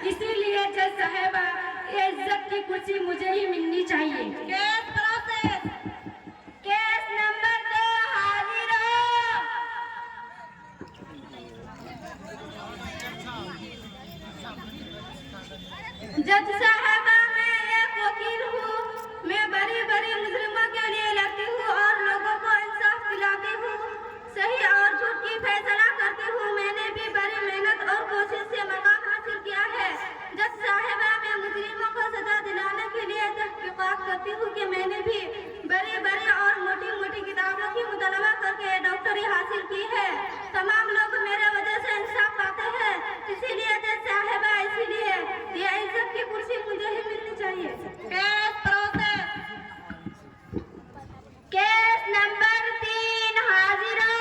इसीलिए जज साहिबा ये इज्जत की कुर्सी मुझे ही मिलनी चाहिए। Case process. केस नंबर 2 हाजिर हो। जज साहिबा मैं एक वकील हूँ। मैं बड़ी बड़ी मुजरिमों के लिए लड़ती हूँ और लोगों को इंसाफ दिलाती हूँ, सही और झूठ की फैसला करती हूँ। मैंने भी बड़ी मेहनत और कोशिश से मकाम हासिल किया है। जज साहिबा मैं मुजरिमों को सजा दिलाने के लिए तहकीकात करती हूँ कि मैंने भी बड़ी बड़ी और मोटी मोटी किताबों की मुतालबा करके डॉक्टरी हासिल की है। तमाम लोग मेरे वजह से इंसाफ पाते हैं। इसीलिए जज साहिबा इसीलिए ये इज्जत की कुर्सी मुझे ही मिलनी चाहिए। Case process. केस नंबर 3 हाजिर हो।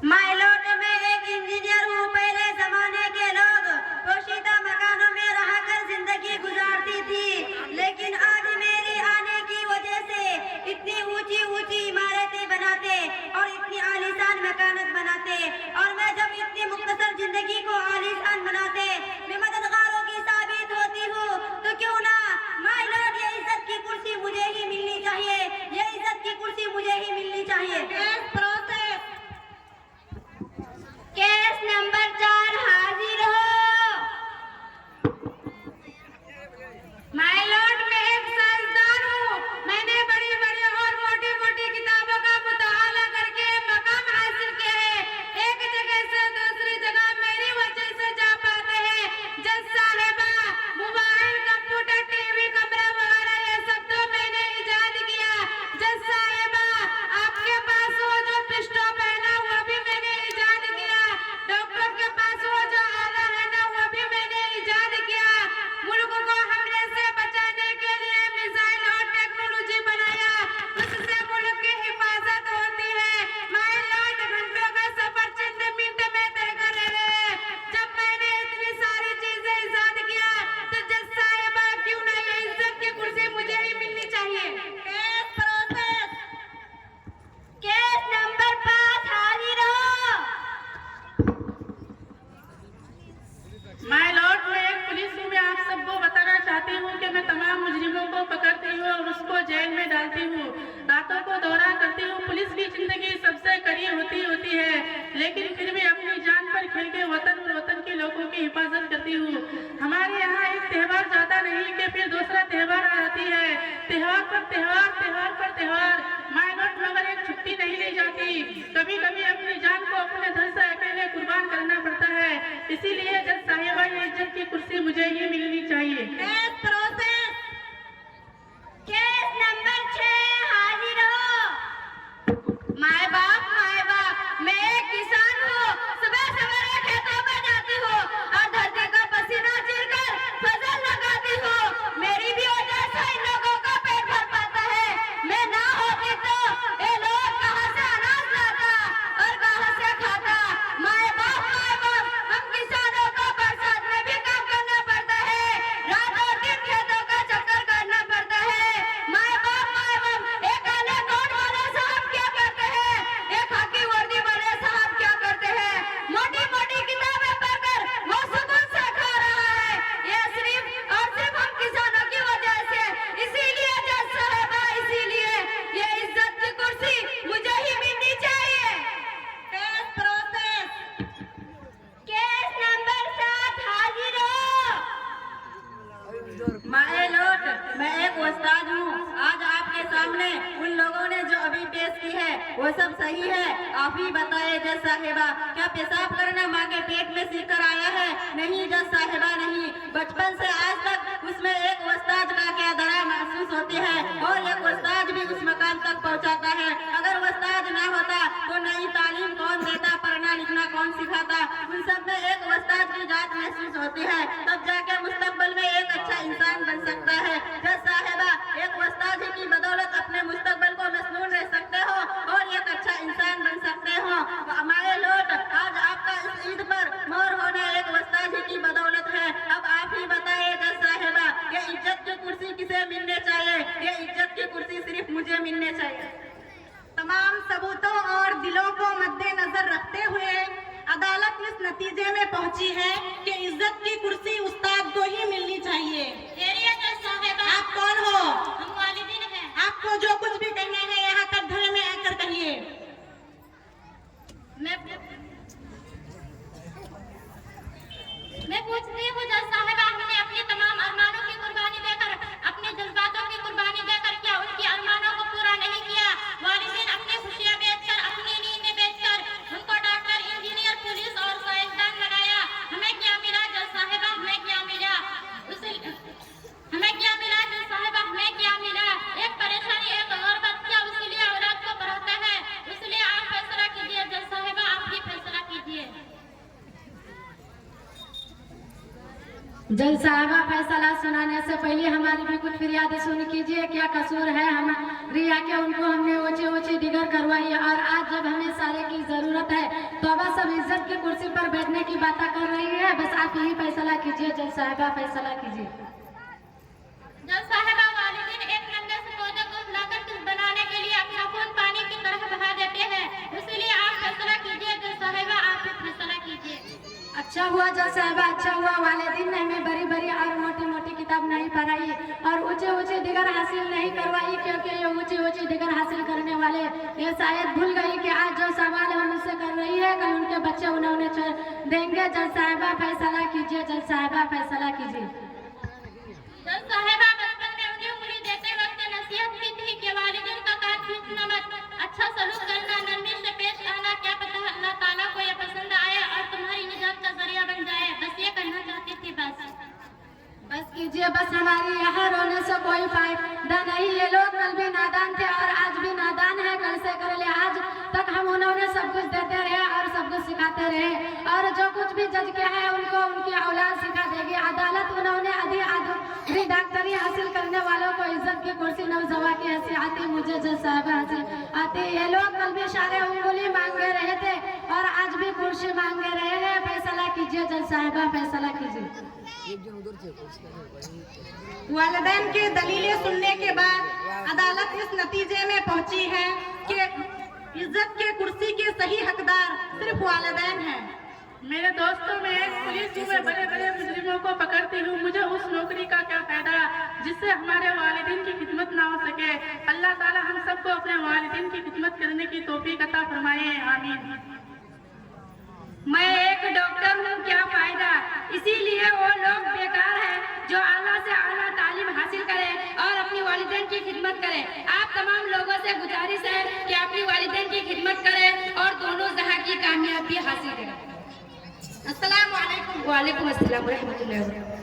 माय लॉर्ड मैं एक इंजीनियर हूँ। पहले जमाने के लोग पोशीदा मकानों में रहकर जिंदगी गुजारती थी, लेकिन आज मेरे आने की वजह से इतनी ऊंची ऊंची इमारतें बनाते और इतनी आलीशान मकानात बनाते, और मैं जब इतनी मुख्तसर जिंदगी को आलीशान बनाते मैं मददगारों की साबित होती हूँ, तो क्यों ना माय लॉर्ड ये इज्जत की कुर्सी मुझे ही मिलनी चाहिए। ये इज्जत की कुर्सी मुझे ही मिलनी चाहिए। Case process. केस नंबर 4 हाजिर हो। माय लॉर्ड मैं एक साइंसदान हूँ। मैंने बड़ी बड़ी और मोटी मोटी किताबों का मुताला करके मकाम हासिल किया है। एक जगह से दूसरी जगह मेरी वजह से जा पाते हैं। जज साहिबा मोबाइल कंप्यूटर टीवी कमरा वगैरह ये सब तो मैंने इजाद किया। जज साहिबा आपके पास वो जो पिस्टल है ना वो भी मैंने इजाद किया। डॉक्टर के पास वो जो आला है ना वो भी मैंने इजाद किया। मुल्क को हमले से बचाने के लिए मिसाइल और टेक्नोलॉजी बनाया, उससे मुल्क की हिफाजत होती है। माय लॉर्ड घंटों का सफर चंद मिनट में तय कर रहे हैं। जब मैंने इतनी सारी चीजें इजाद किया तो जज साहिबा क्यों ना ये इज्जत की कुर्सी मुझे ही मिलनी चाहिए। Case process. केस नंबर 5 हाजिर हो। माय लॉर्ड मैं एक पुलिस हूँ। मैं आप सबको बताना चाहती हूँ कि मैं तमाम मुजरिमों को पकड़ती हूँ और उसको जेल में डालती हूँ, रातों को दौरा करती हूँ। पुलिस की जिंदगी सबसे करीब होती है, लेकिन फिर भी अपनी जान पर खेल के वतन और वतन के लोगों की हिफाजत करती हूँ। हमारे यहाँ एक त्यौहार ज्यादा नहीं कि फिर दूसरा त्यौहार आ जाती है, त्यौहार पर त्यौहार, त्यौहार पर त्यौहार। माय लॉर्ड मगर एक छुट्टी नहीं ली जाती। कभी कभी अपनी जान को अपने धन से अकेले कुर्बान करना पड़ता है। इसीलिए जज साहिबा ये इज्जत की कुर्सी मुझे ही मिलनी चाहिए। Case process. केस नंबर 6 हाजिर हो। माय बाप मैं एक किसान हूँ। सुबह सवेरे खेतों में जाती हूँ और धरती का पसीना चीरकर फसल लगाती हूँ। मेरी भी वजह से इन लोगों का पेट भर पाता है। मैं ना होती तो ये लोग कहाँ से अनाज लाता और कहाँ से खाता। माय बाप हम किसानों को बरसात में भी काम करना पड़ता है, रात और दिन खेतों का चक्कर काटना पड़ता है। माय बाप एक काले कोट वाले साहब क्या करते हैं, एक खाकी वर्दी वाले साहब क्या करते हैं। मोटी मोटी किताबें पढ़कर वो सुकून से खा रहा है। ये सिर्फ और सिर्फ हम किसानों की वजह से। इसीलिए जज साहिबा इसीलिए ये इज्जत की कुर्सी मुझे ही मिलनी चाहिए। Case process. केस नंबर 7 हाजिर हो। माय लॉर्ड मैं एक उस्ताद हूँ। आज आपके सामने उन लोगों ने जो अभी पेश की है वो सब सही है। आप ही बताए जज साहिबा, क्या पेशाब करना माँ के पेट में सीखकर आया है? नहीं जज साहिबा नहीं। बचपन से आज तक उसमें एक उस्ताद का क्या दरा महसूस होती है और एक उस्ताद भी उस मकाम तक पहुँचाता है। अगर उस्ताद ना होता तो नई तालीम कौन देता, पढ़ना लिखना कौन सिखाता? उन सब में एक उस्ताद की जात महसूस होती है, तब जाके मुस्तकबिल में एक अच्छा इंसान बन सकता है। जज साहिबा एक उस्ताद ही की बदौलत अपने मुस्तकबिल को मसनून रह सकते हो और एक अच्छा इंसान बन सकते हो। हमारे लोग आज आपका इस ईद पर मोर होना एक उस्ताद ही की बदौलत है। अब आप ही बताइए जज साहिबा ये इज्जत की कुर्सी किसे मिलने चाहिए? ये इज्जत की कुर्सी सिर्फ मुझे मिलने चाहिए। तमाम सबूतों और दिलों को मद्देनजर इस नतीजे में पहुंची है कि इज्जत की कुर्सी उस्ताद को ही मिलनी चाहिए। आप कौन हो? हम वालिदैन हैं। आपको जो कुछ भी कहना है यहाँ कटघरे में आकर कहिए। मैं पूछती हूँ जज साहिबा, हमने अपनी तमाम अरमानों की कुर्बानी देकर, अपने जज्बातों की कुर्बानी देकर क्या उनके अरमानों को पूरा नहीं किया? वालिदैन अपनी खुशियाँ बेचकर, अपनी नींदें बेचकर उनको डॉक्टर, इंजीनियर, पुलिस और साइंसदान बनाया। हमें क्या मिला जज साहिबा? हमें क्या मिला? हमें क्या मिला जज साहिबा? हमें क्या मिला? एक परेशानी, एक गुर्बत, क्या उसीलिए औलाद को पढ़ाता है? इसलिए आप फैसला कीजिए जज साहिबा, आप ही फैसला कीजिए। जज साहबा, फैसला सुनाने से पहले हमारी भी कुछ फरियाद सुन कीजिए। क्या कसूर है हम रिया के? उनको हमने ऊंची ऊंची डिगर करवाई और आज जब हमें सारे की जरूरत है तो अब सब इज्जत की कुर्सी पर बैठने की बातें कर रही है। बस आप यही फैसला कीजिए जज साहबा, फैसला कीजिए। जज साहिबा, वालिदैन एक नन्हे से पौधे को फुलाकर कुछ बनाने के लिए अपना खून पानी की तरह बहा देते हैं। इसीलिए आप फैसला कीजिए जज साहिबा, आप ही फैसला कीजिए। अच्छा हुआ जज साहबा, अच्छा हुआ वालिदैन ने हमें बड़ी बड़ी और मोटी मोटी किताब नहीं पढ़ाई और ऊंचे ऊंचे डिगर हासिल नहीं करवाई, क्योंकि ये ऊंची ऊंची डिगर हासिल करने वाले ये शायद भूल गई कि आज जो सवाल हम उससे कर रही है कल उनके बच्चे उन्होंने देंगे। जज साहबा, फैसला कीजिए। जज साहबा, फैसला कीजिए। जज साहिबा, बचपन में उन्हें उंगली देते वक्त नसीहत की थी कि वालिदैन का कान खींचना मत, अच्छा सलूक करना, नरमी से पेश आना। क्या पता अल्लाह ताला को ये पसंद आए और तुम्हारी निजात का जरिया बन जाए। बस ये कहना चाहती थी। बस कीजिए, बस हमारी यहाँ रोने से कोई फायदा नहीं। ये लोग कल भी नादान थे और आज भी नादान है। कल से कर ले आज तक हम उन्होंने सब कुछ देते रहे और सब कुछ सिखाते रहे और जो कुछ भी जज के है उनको उनकी औलाद सिखा देगी। अदालत उन्होंने आधी डॉक्टरी हासिल करने वालों को इज्जत की कुर्सी नौजवा की हंसी आती, मुझे जज साहब हंसी आती। ये लोग कल भी सारे उंगली मांगे रहे थे और आज भी कुर्सी मांगे रहे हैं। फैसला कीजिए जज साहिबा, फैसला कीजिए। वालिदैन की दलीलें सुनने के बाद अदालत इस नतीजे में पहुंची है कि इज्जत के कुर्सी के सही हकदार सिर्फ वालिदैन हैं। मेरे दोस्तों, मैं एक पुलिस हूँ, मैं बड़े बड़े मुजरिमों को पकड़ती हूँ। मुझे उस नौकरी का क्या फायदा जिससे हमारे वालिदैन की खिदमत ना हो सके। अल्लाह ताला हम सबको अपने वालिदैन की खिदमत करने की तौफीक अता फरमाए, आमीन। मैं एक डॉक्टर हूँ, क्या फायदा? इसीलिए वो लोग बेकार हैं जो आला से आला तालीम हासिल करें और अपनी वालिदैन की खिदमत करें। आप तमाम लोगों से गुजारिश है कि अपनी वालिदैन की खिदमत करें और दोनों जहां की कामयाबी हासिल करें। अस्सलाम वालेकुम। वालेकुम अस्सलाम व रहमतुल्लाहि व बरकातहू।